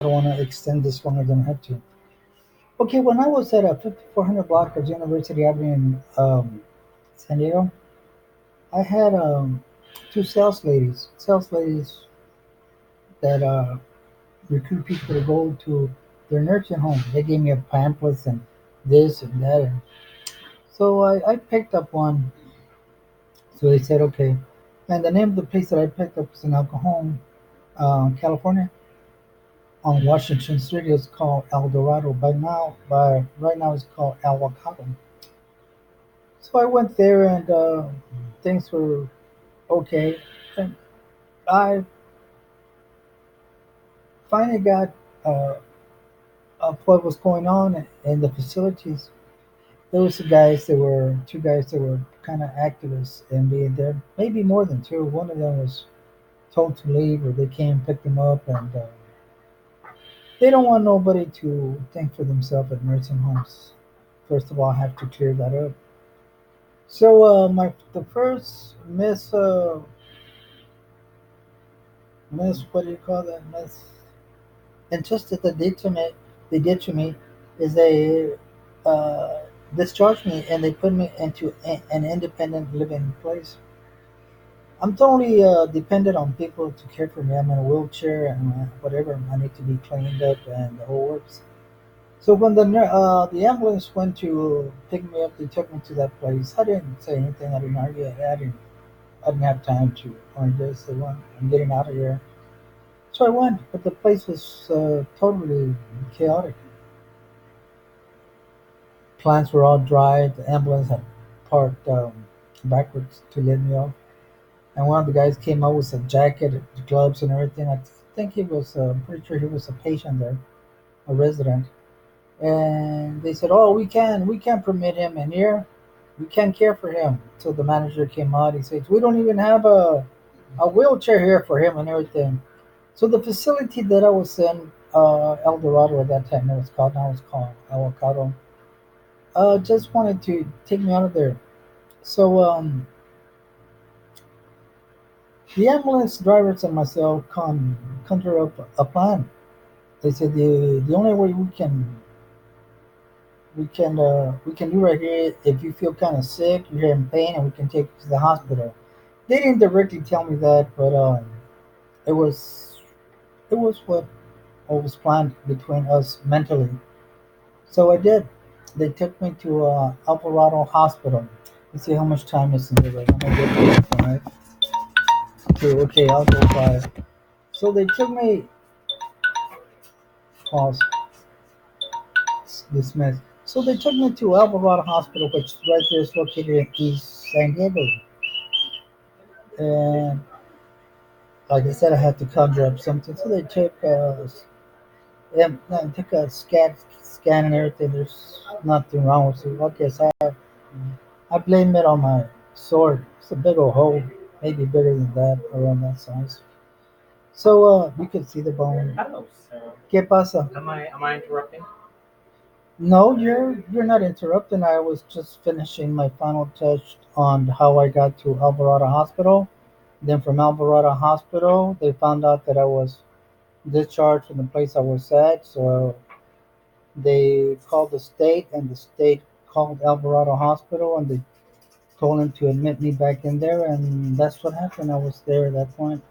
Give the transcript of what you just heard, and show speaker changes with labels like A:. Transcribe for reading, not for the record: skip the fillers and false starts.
A: don't want to extend this longer than I have to. Okay, when I was at a 5400 block of University Avenue in San Diego, I had two sales ladies that recruit people to go to their nursing home. They gave me a pamphlets and this and that, and so I picked up one. So they said, okay, and the name of the place that I picked up was in El Cajon, California, on Washington Street. It's called El Dorado. By right now, it's called Avocado. So I went there, and things were okay. And I finally got of what was going on in the facilities. There was two guys that were kind of activists and being there, maybe more than two. One of them was told to leave, or they came and picked him up, and they don't want nobody to think for themselves at nursing homes. First of all, I have to clear that up. So my the first miss what do you call that miss injustice that they did to me is they uh, discharged me and they put me into an independent living place. I'm totally dependent on people to care for me. I'm in a wheelchair and whatever. I need to be cleaned up and the whole works. So when the ambulance went to pick me up, they took me to that place. I didn't say anything. I didn't argue. I didn't have time to argue. They went. I'm getting out of here. So I went, but the place was totally chaotic. Plants were all dry. The ambulance had parked backwards to let me off. And one of the guys came out with a jacket, gloves, and everything. I think he was. I'm pretty sure he was a patient there, a resident. And they said, "Oh, we can't permit him in here. We can't care for him." So the manager came out. He says, "We don't even have a wheelchair here for him and everything." So the facility that I was in, El Dorado at that time, it was called now it's called Avocado. Just wanted to take me out of there. So the ambulance drivers and myself conjure up a plan. They said the only way we can do right here if you feel kind of sick, you're in pain, and we can take you to the hospital. They didn't directly tell me that, but it was it was what was planned between us mentally. So I did. They took me to Alvarado Hospital. Let's see how much time is in there. Right? I'm gonna get this one, right? Okay, I'll go by. So they took me. Pause. Dismissed. So they took me to Alvarado Hospital, which right there is located in East San Diego. And like I said, I had to conjure up something. So they took no, took a scan and everything. There's nothing wrong with it. Okay, so I blame it on my sword. It's a big old hole, maybe bigger than that, around that size. So you can see the bone.
B: Hello, sir.
A: ¿Qué pasa?
B: Am I interrupting?
A: No, you're not interrupting. I was just finishing my final touch on how I got to Alvarado Hospital. Then from Alvarado Hospital, they found out that I was discharged from the place I was at. So they called the state, and the state called Alvarado Hospital, and they told him to admit me back in there, and that's what happened. I was there at that point.